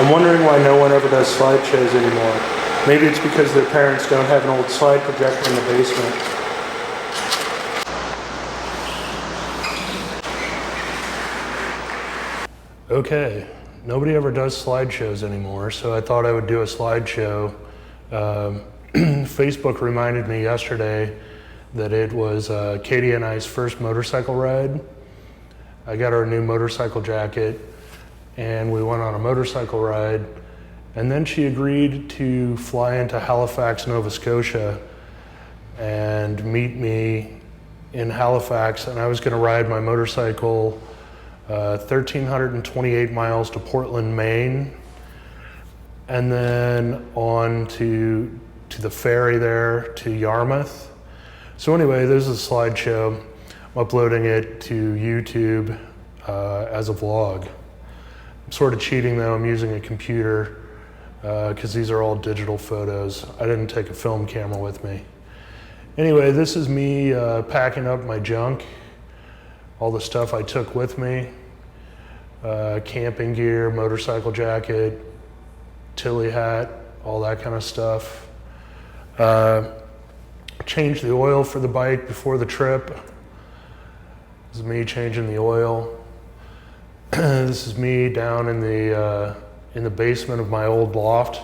I'm wondering why no one ever does slideshows anymore. Maybe it's because their parents don't have an old slide projector in the basement. Okay, nobody ever does slideshows anymore, so I thought I would do a slideshow. Facebook reminded me yesterday that it was Katie and I's first motorcycle ride. I got her a new motorcycle jacket and we went on a motorcycle ride, and then she agreed to fly into Halifax, Nova Scotia and meet me in Halifax, and I was going to ride my motorcycle 1,328 miles to Portland, Maine, and then on to the ferry there to Yarmouth. So anyway, there's a slideshow. I'm uploading it to YouTube as a vlog. I'm sort of cheating though, I'm using a computer because these are all digital photos. I didn't take a film camera with me. Anyway, this is me packing up my junk, all the stuff I took with me, camping gear, motorcycle jacket, Tilly hat, all that kind of stuff. Changed the oil for the bike before the trip. This is me changing the oil. This is me down in the basement of my old loft.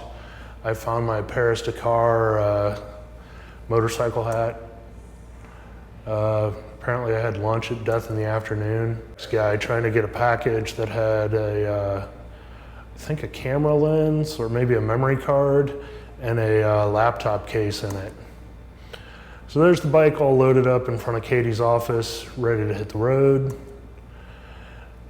I found my Paris Dakar motorcycle hat. Apparently I had lunch at Death in the Afternoon. This guy trying to get a package that had I think a camera lens or maybe a memory card and a laptop case in it. So there's the bike all loaded up in front of Katie's office, ready to hit the road.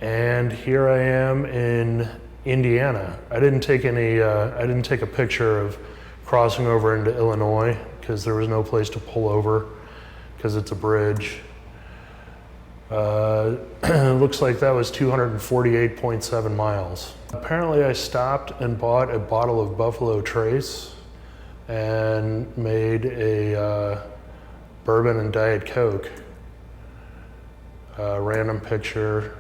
And here I am in Indiana. I didn't take a picture of crossing over into Illinois because there was no place to pull over because it's a bridge. Looks like that was 248.7 miles. Apparently I stopped and bought a bottle of Buffalo Trace and made a bourbon and Diet Coke. Random picture.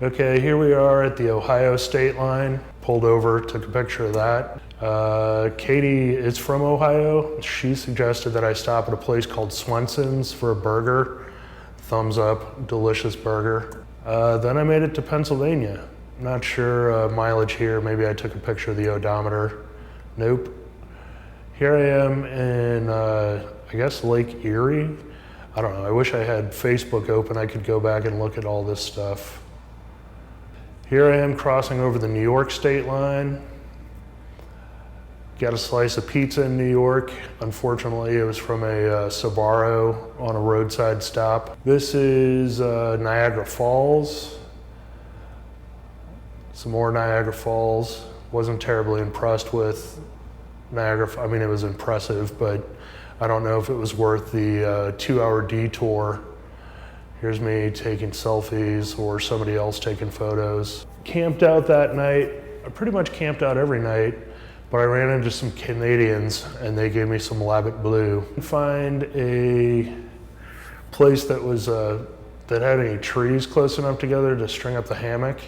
Okay, here we are at the Ohio state line. Pulled over, took a picture of that. Katie is from Ohio. She suggested that I stop at a place called Swenson's for a burger. Thumbs up, delicious burger. Then I made it to Pennsylvania. Not sure mileage here. Maybe I took a picture of the odometer. Nope. Here I am in, I guess, Lake Erie. I don't know, I wish I had Facebook open. I could go back and look at all this stuff. Here I am crossing over the New York state line. Got a slice of pizza in New York. Unfortunately, it was from a Sbarro on a roadside stop. This is Niagara Falls. Some more Niagara Falls. Wasn't terribly impressed with Niagara. I mean, it was impressive, but I don't know if it was worth the 2-hour detour. Here's me taking selfies or somebody else taking photos. Camped out that night. I pretty much camped out every night, but I ran into some Canadians and they gave me some Labatt Blue. Find a place that was that had any trees close enough together to string up the hammock.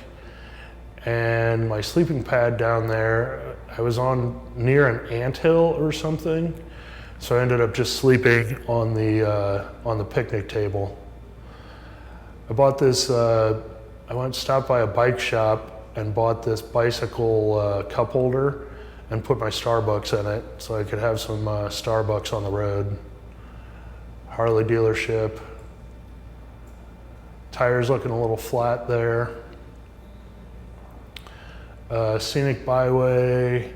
And my sleeping pad down there, I was on near an anthill or something, so I ended up just sleeping on the picnic table. I bought this, I stopped by a bike shop and bought this bicycle cup holder and put my Starbucks in it so I could have some Starbucks on the road. Harley dealership. Tires looking a little flat there. Scenic Byway,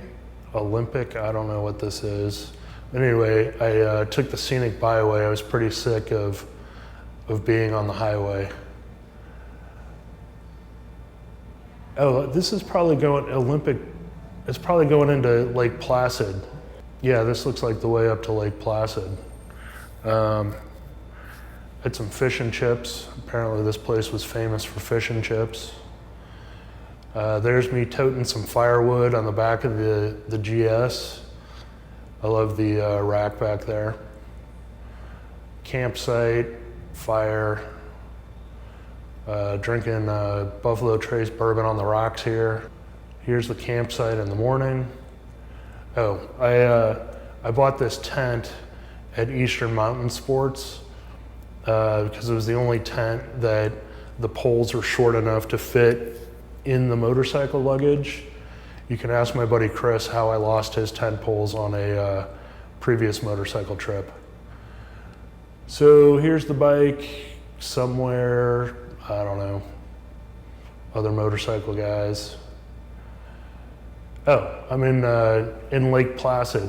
Olympic, I don't know what this is. But anyway, I took the Scenic Byway. I was pretty sick of being on the highway. Oh, this is probably going Olympic. It's probably going into Lake Placid. Yeah, this looks like the way up to Lake Placid. Had some fish and chips. Apparently this place was famous for fish and chips. There's me toting some firewood on the back of the GS. I love the rack back there. Campsite, fire, drinking Buffalo Trace bourbon on the rocks here. Here's the campsite in the morning. Oh, I bought this tent at Eastern Mountain Sports because it was the only tent that the poles are short enough to fit in the motorcycle luggage. You can ask my buddy Chris how I lost his tent poles on a previous motorcycle trip. So here's the bike somewhere, I don't know, other motorcycle guys. Oh, I'm in Lake Placid.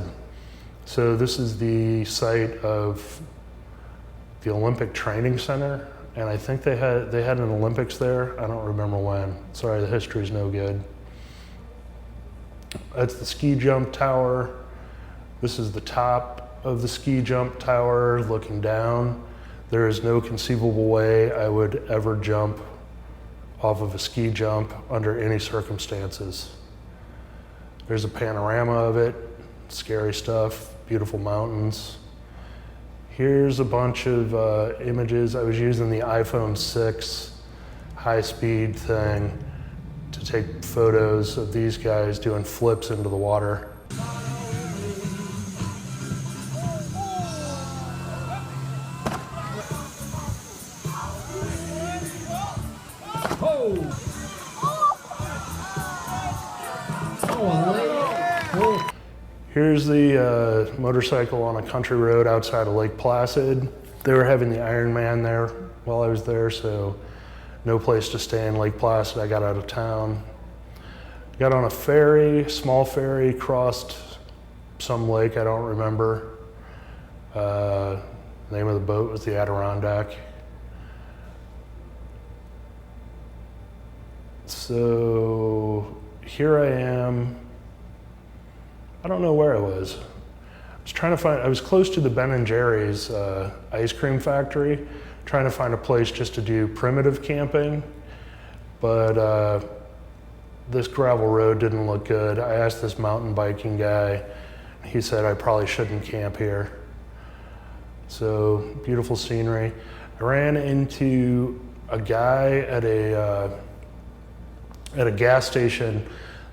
So this is the site of the Olympic Training Center, and I think they had an Olympics there. I don't remember when. Sorry, the history's no good. That's the ski jump tower. This is the top of the ski jump tower looking down. There is no conceivable way I would ever jump off of a ski jump under any circumstances. There's a panorama of it, scary stuff, beautiful mountains. Here's a bunch of images. I was using the iPhone 6 high-speed thing to take photos of these guys doing flips into the water. Here's the motorcycle on a country road outside of Lake Placid. They were having the Ironman there while I was there, so no place to stay in Lake Placid. I got out of town. Got on a ferry, small ferry, crossed some lake, I don't remember. Name of the boat was the Adirondack. So here I am. I don't know where I was. I was close to the Ben & Jerry's ice cream factory, trying to find a place just to do primitive camping, but this gravel road didn't look good. I asked this mountain biking guy, he said I probably shouldn't camp here. So, beautiful scenery. I ran into a guy at a gas station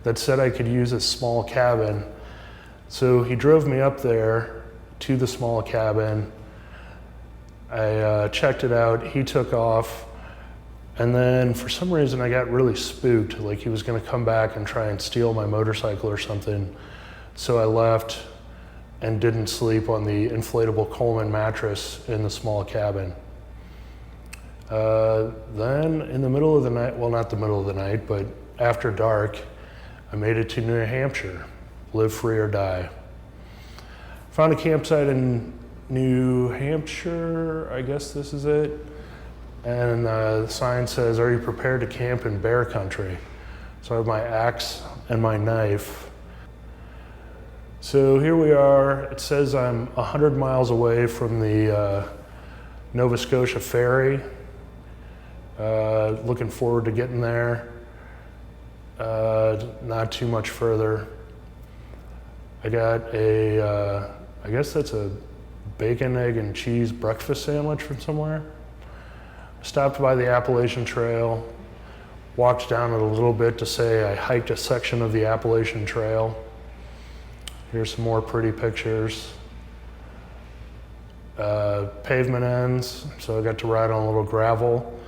that said I could use a small cabin. So he drove me up there to the small cabin. I checked it out, he took off, and then for some reason I got really spooked, like he was gonna come back and try and steal my motorcycle or something. So I left and didn't sleep on the inflatable Coleman mattress in the small cabin. Then in the middle of the night, well, not the middle of the night, but after dark, I made it to New Hampshire. Live free or die. Found a campsite in New Hampshire, I guess this is it. And the sign says, "Are you prepared to camp in bear country?" So I have my axe and my knife. So here we are. It says I'm 100 miles away from the Nova Scotia Ferry. Looking forward to getting there. Not too much further. I got I guess that's a bacon, egg, and cheese breakfast sandwich from somewhere. Stopped by the Appalachian Trail, walked down it a little bit to say I hiked a section of the Appalachian Trail. Here's some more pretty pictures. Pavement ends, so I got to ride on a little gravel.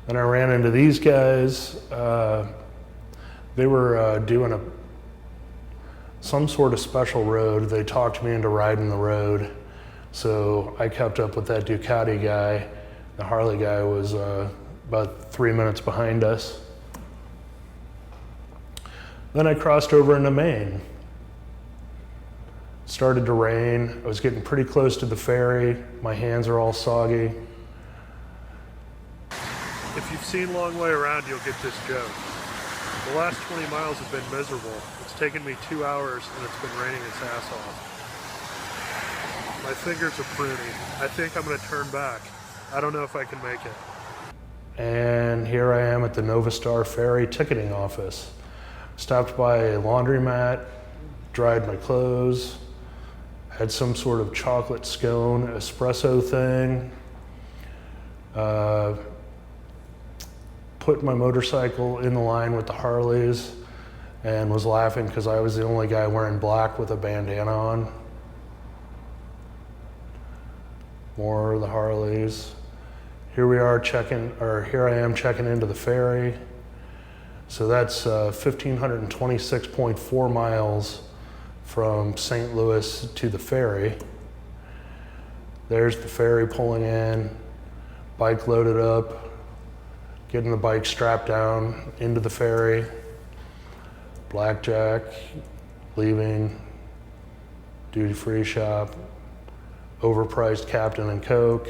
Then I ran into these guys. They were doing some sort of special road. They talked me into riding the road. So I kept up with that Ducati guy. The Harley guy was about 3 minutes behind us. Then I crossed over into Maine. Started to rain. I was getting pretty close to the ferry. My hands are all soggy. If you've seen Long Way Around, you'll get this joke. The last 20 miles have been miserable. It's taken me 2 hours and it's been raining its ass off. My fingers are pruny. I think I'm gonna turn back. I don't know if I can make it. And here I am at the Nova Star Ferry ticketing office. Stopped by a laundromat, dried my clothes, had some sort of chocolate scone espresso thing, put my motorcycle in the line with the Harleys, and was laughing because I was the only guy wearing black with a bandana on. More of the Harleys. Here we are here I am checking into the ferry. So that's 1,526.4 miles from St. Louis to the ferry. There's the ferry pulling in, bike loaded up, getting the bike strapped down into the ferry. Blackjack, leaving, duty-free shop, overpriced Captain and Coke,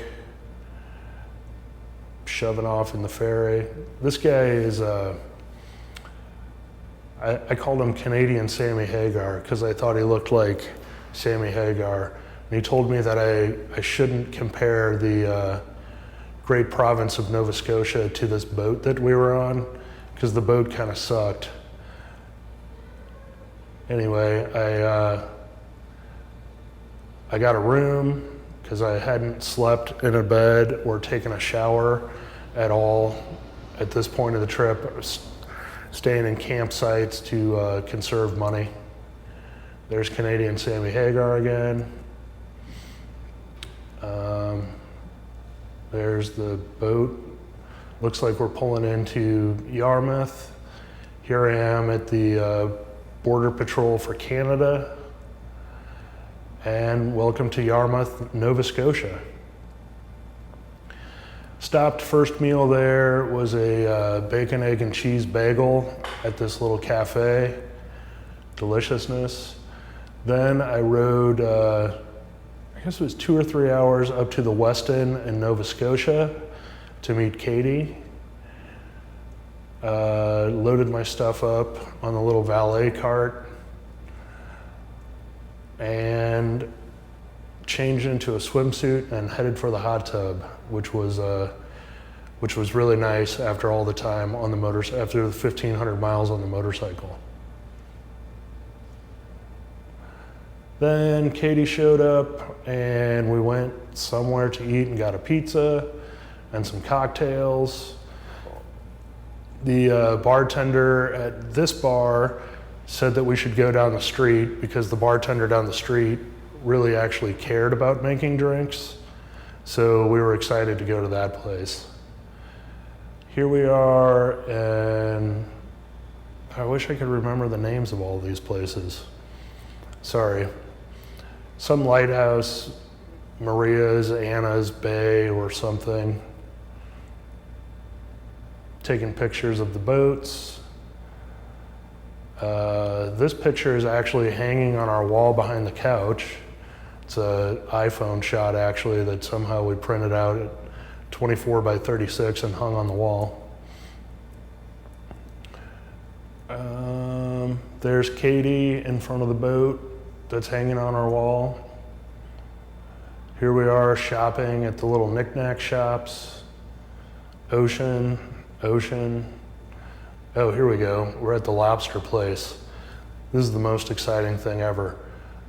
shoving off in the ferry. This guy is, I called him Canadian Sammy Hagar because I thought he looked like Sammy Hagar. And he told me that I shouldn't compare the great province of Nova Scotia to this boat that we were on because the boat kind of sucked. Anyway, I got a room because I hadn't slept in a bed or taken a shower at all at this point of the trip. I was staying in campsites to conserve money. There's Canadian Sammy Hagar again. There's the boat. Looks like we're pulling into Yarmouth. Here I am at the Border Patrol for Canada. And welcome to Yarmouth, Nova Scotia. Stopped first meal there was a bacon, egg, and cheese bagel at this little cafe. Deliciousness. Then I rode, I guess it was 2 or 3 hours up to the Westin in Nova Scotia to meet Katie. Loaded my stuff up on the little valet cart and changed into a swimsuit and headed for the hot tub, which was really nice after all the time on the after the 1,500 miles on the motorcycle. Then Katie showed up and we went somewhere to eat and got a pizza and some cocktails. The bartender at this bar said that we should go down the street because the bartender down the street really actually cared about making drinks. So we were excited to go to that place. Here we are, and I wish I could remember the names of all these places. Sorry. Some lighthouse, Maria's, Anna's Bay or something. Taking pictures of the boats. This picture is actually hanging on our wall behind the couch. It's an iPhone shot actually that somehow we printed out at 24 by 36 and hung on the wall. There's Katie in front of the boat that's hanging on our wall. Here we are shopping at the little knick-knack shops. Ocean. Oh, here we go. We're at the lobster place. This is the most exciting thing ever.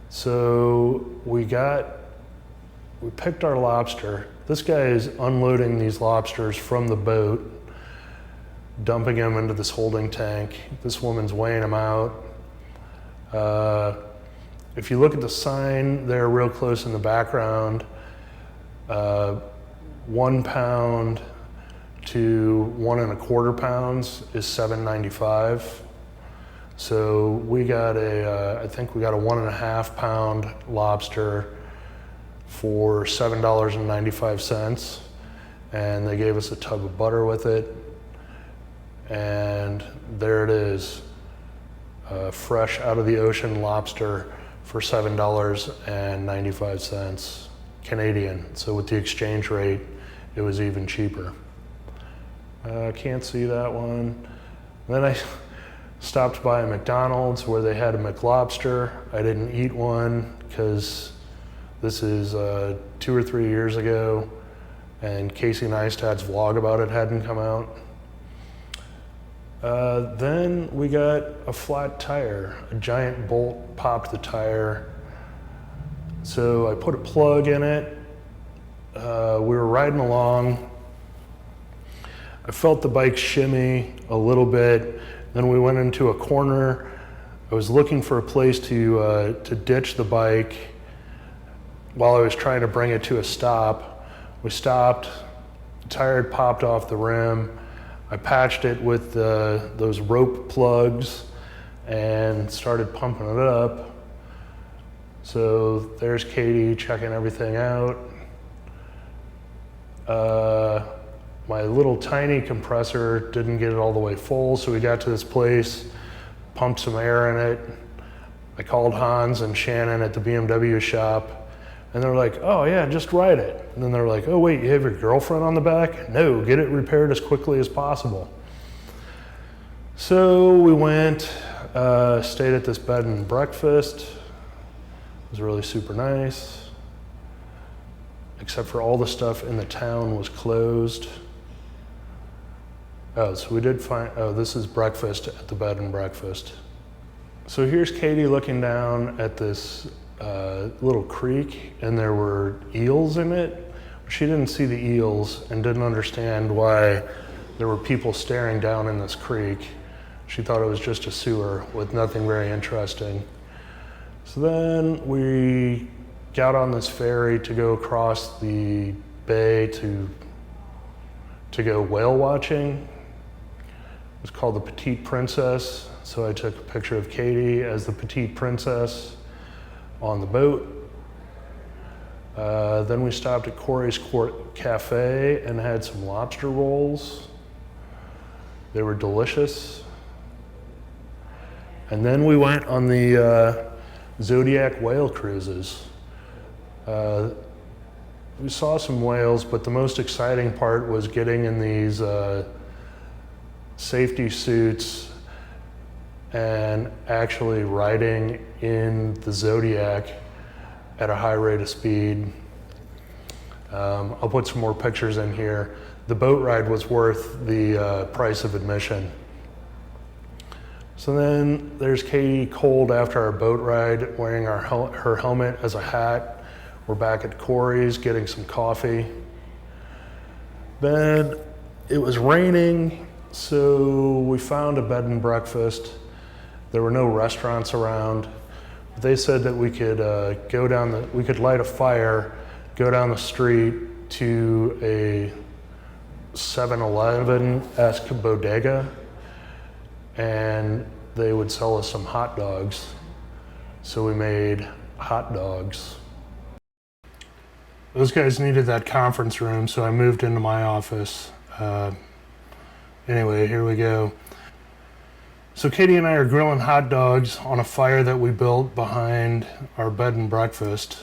So we picked our lobster. This guy is unloading these lobsters from the boat, dumping them into this holding tank. This woman's weighing them out. If you look at the sign there real close in the background, 1 pound to 1 1/4 pounds is $7.95. So we got I think we got a 1 1/2 pound lobster for $7.95, and they gave us a tub of butter with it, and there it is, fresh out of the ocean lobster for $7.95 Canadian. So with the exchange rate, it was even cheaper. Can't see that one. Then I stopped by a McDonald's where they had a McLobster. I didn't eat one because this is 2 or 3 years ago, and Casey Neistat's vlog about it hadn't come out. Then we got a flat tire. A giant bolt popped the tire. So I put a plug in it. We were riding along. I felt the bike shimmy a little bit. Then we went into a corner I was looking for a place to ditch the bike while I was trying to bring it to a stop. We stopped, the tire had popped off the rim. I patched it with those rope plugs and started pumping it up. So there's Katie checking everything out. My little tiny compressor didn't get it all the way full, so we got to this place, pumped some air in it. I called Hans and Shannon at the BMW shop, and they're like, oh yeah, just ride it. And then they're like, oh wait, you have your girlfriend on the back? No, get it repaired as quickly as possible. So we went, stayed at this bed and breakfast. It was really super nice, except for all the stuff in the town was closed. Oh, so we did find, oh, this is breakfast at the bed and breakfast. So here's Katie looking down at this little creek, and there were eels in it. She didn't see the eels and didn't understand why there were people staring down in this creek. She thought it was just a sewer with nothing very interesting. So then we got on this ferry to go across the bay to go whale watching. It was called the Petite Princess. So I took a picture of Katie as the Petite Princess on the boat. Then we stopped at Corey's Court Cafe and had some lobster rolls. They were delicious. And then we went on the Zodiac whale cruises. We saw some whales, but the most exciting part was getting in these safety suits and actually riding in the Zodiac at a high rate of speed. I'll put some more pictures in here. The boat ride was worth the price of admission. So then there's Katie cold after our boat ride, wearing her helmet as a hat. We're back at Corey's getting some coffee. Then it was raining, so we found a bed and breakfast. There were no restaurants around. They said that we could we could light a fire, go down the street to a 7-Eleven-esque bodega, and they would sell us some hot dogs. So we made hot dogs. Those guys needed that conference room, so I moved into my office. Anyway, here we go. So Katie and I are grilling hot dogs on a fire that we built behind our bed and breakfast.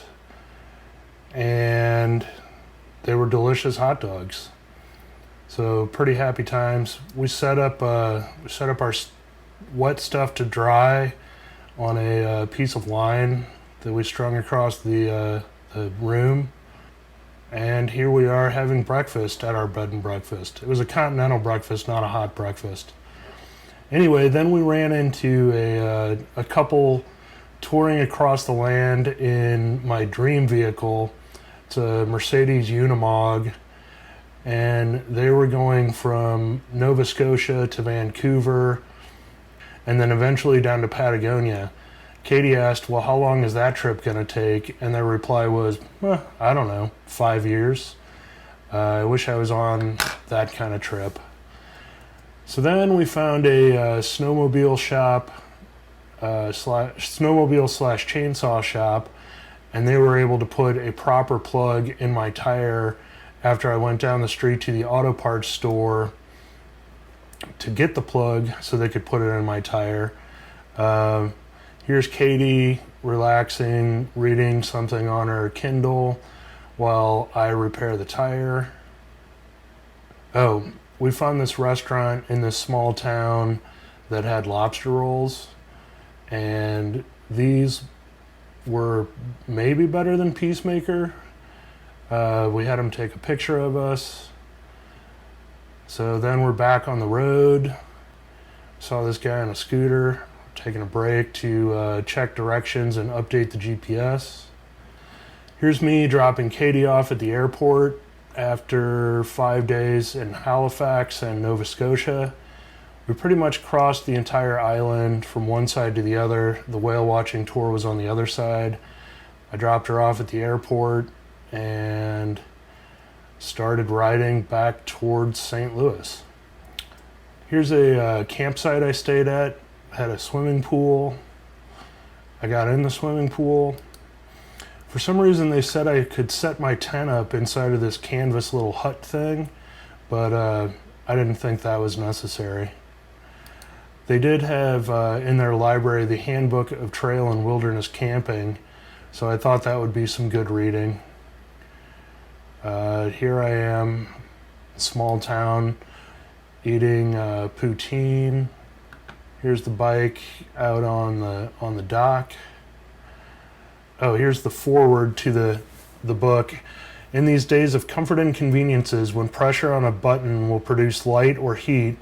And they were delicious hot dogs. So pretty happy times. We set up our wet stuff to dry on a piece of line that we strung across the room. And here we are having breakfast at our bed and breakfast. It was a continental breakfast, not a hot breakfast. Anyway, then we ran into a couple touring across the land in my dream vehicle. It's a Mercedes Unimog, and they were going from Nova Scotia to Vancouver, and then eventually down to Patagonia. Katie asked, well, how long is that trip going to take? And their reply was, I don't know, 5 years. I wish I was on that kind of trip. So then we found a snowmobile shop, snowmobile/chainsaw shop, and they were able to put a proper plug in my tire after I went down the street to the auto parts store to get the plug so they could put it in my tire. Here's Katie relaxing, reading something on her Kindle while I repair the tire. Oh, we found this restaurant in this small town that had lobster rolls, and these were maybe better than Peacemaker. We had them take a picture of us. So then we're back on the road. Saw this guy on a scooter, taking a break to check directions and update the GPS. Here's me dropping Katie off at the airport after 5 days in Halifax and Nova Scotia. We pretty much crossed the entire island from one side to the other. The whale watching tour was on the other side. I dropped her off at the airport and started riding back towards St. Louis. Here's a campsite I stayed at. Had a swimming pool. I got in the swimming pool. For some reason they said I could set my tent up inside of this canvas little hut thing, but I didn't think that was necessary. They did have in their library the Handbook of Trail and Wilderness Camping, so I thought that would be some good reading. Here I am, small town, eating poutine. Here's the bike out on the dock. Oh, here's the foreword to the book. In these days of comfort and conveniences, when pressure on a button will produce light or heat,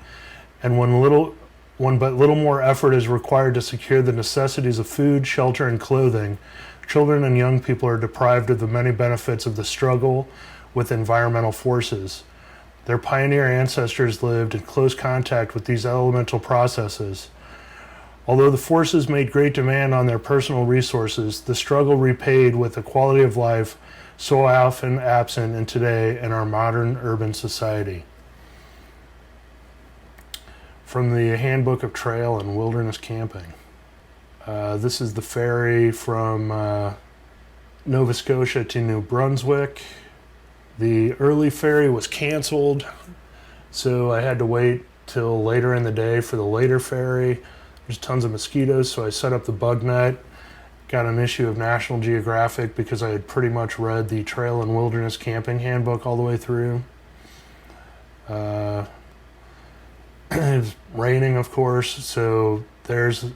and when but little more effort is required to secure the necessities of food, shelter, and clothing, children and young people are deprived of the many benefits of the struggle with environmental forces. Their pioneer ancestors lived in close contact with these elemental processes. Although the forces made great demand on their personal resources, the struggle repaid with a quality of life so often absent in today in our modern urban society. From the Handbook of Trail and Wilderness Camping. This is the ferry from Nova Scotia to New Brunswick. The early ferry was canceled, so I had to wait till later in the day for the later ferry. There's tons of mosquitoes, so I set up the bug net. Got an issue of National Geographic because I had pretty much read the Trail and Wilderness Camping Handbook all the way through. It's raining, of course, so there's a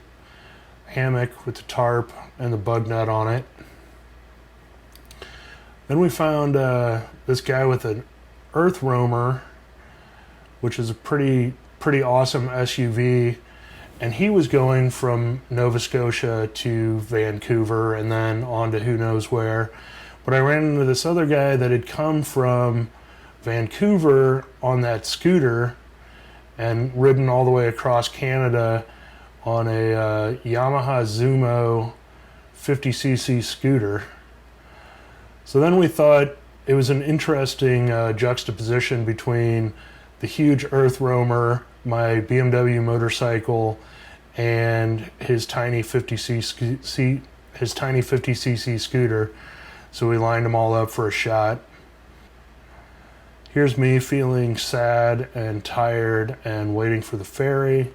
hammock with the tarp and the bug net on it. Then we found this guy with an Earth Roamer, which is a pretty awesome SUV, and he was going from Nova Scotia to Vancouver and then on to who knows where. But I ran into this other guy that had come from Vancouver on that scooter and ridden all the way across Canada on a Yamaha Zumo 50cc scooter. So then we thought it was an interesting juxtaposition between the huge Earth Roamer, my BMW motorcycle, and his tiny 50cc scooter. So we lined them all up for a shot. Here's me feeling sad and tired and waiting for the ferry.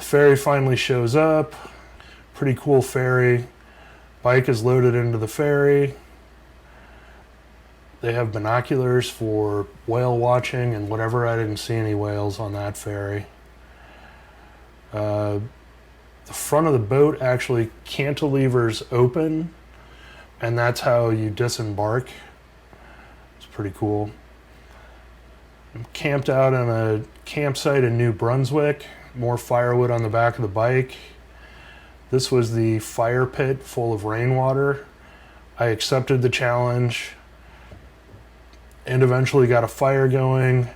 Ferry finally shows up. Pretty cool ferry. Bike is loaded into the ferry. They have binoculars for whale watching and whatever. I didn't see any whales on that ferry. The front of the boat actually cantilevers open, and that's how you disembark. It's pretty cool. I'm camped out on a campsite in New Brunswick. More firewood on the back of the bike. This was the fire pit full of rainwater. I accepted the challenge and eventually got a fire going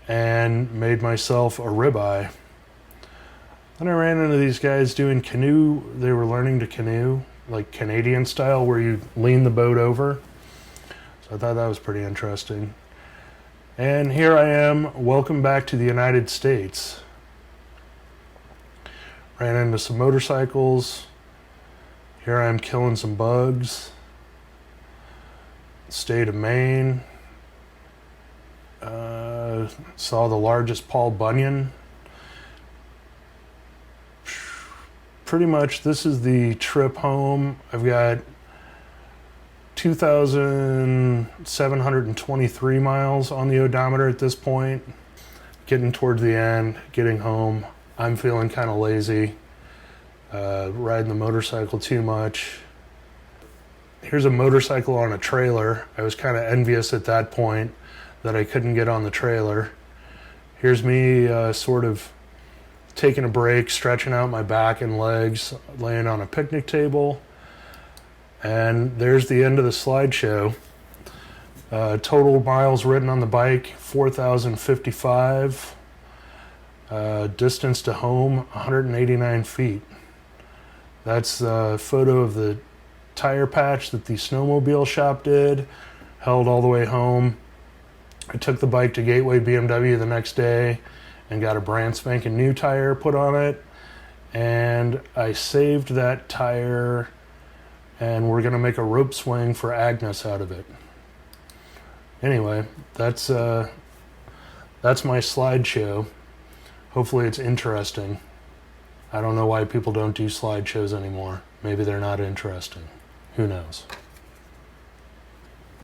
and made myself a ribeye. Then I ran into these guys doing canoe. They were learning to canoe, like Canadian style, where you lean the boat over. So I thought that was pretty interesting. And here I am, welcome back to the United States. Ran into some motorcycles. Here I am killing some bugs. State of Maine. Saw the largest Paul Bunyan. Pretty much this is the trip home. I've got 2,723 miles on the odometer at this point. Getting towards the end, getting home. I'm feeling kind of lazy, riding the motorcycle too much. Here's a motorcycle on a trailer. I was kind of envious at that point that I couldn't get on the trailer. Here's me sort of taking a break, stretching out my back and legs, laying on a picnic table. And there's the end of the slideshow. Total miles ridden on the bike, 4,055. Distance to home, 189 feet. That's a photo of the tire patch that the snowmobile shop did, held all the way home. I took the bike to Gateway BMW the next day and got a brand spanking new tire put on it. And I saved that tire, and we're gonna make a rope swing for Agnes out of it. Anyway, that's my slideshow. Hopefully it's interesting. I don't know why people don't do slideshows anymore. Maybe they're not interesting. Who knows?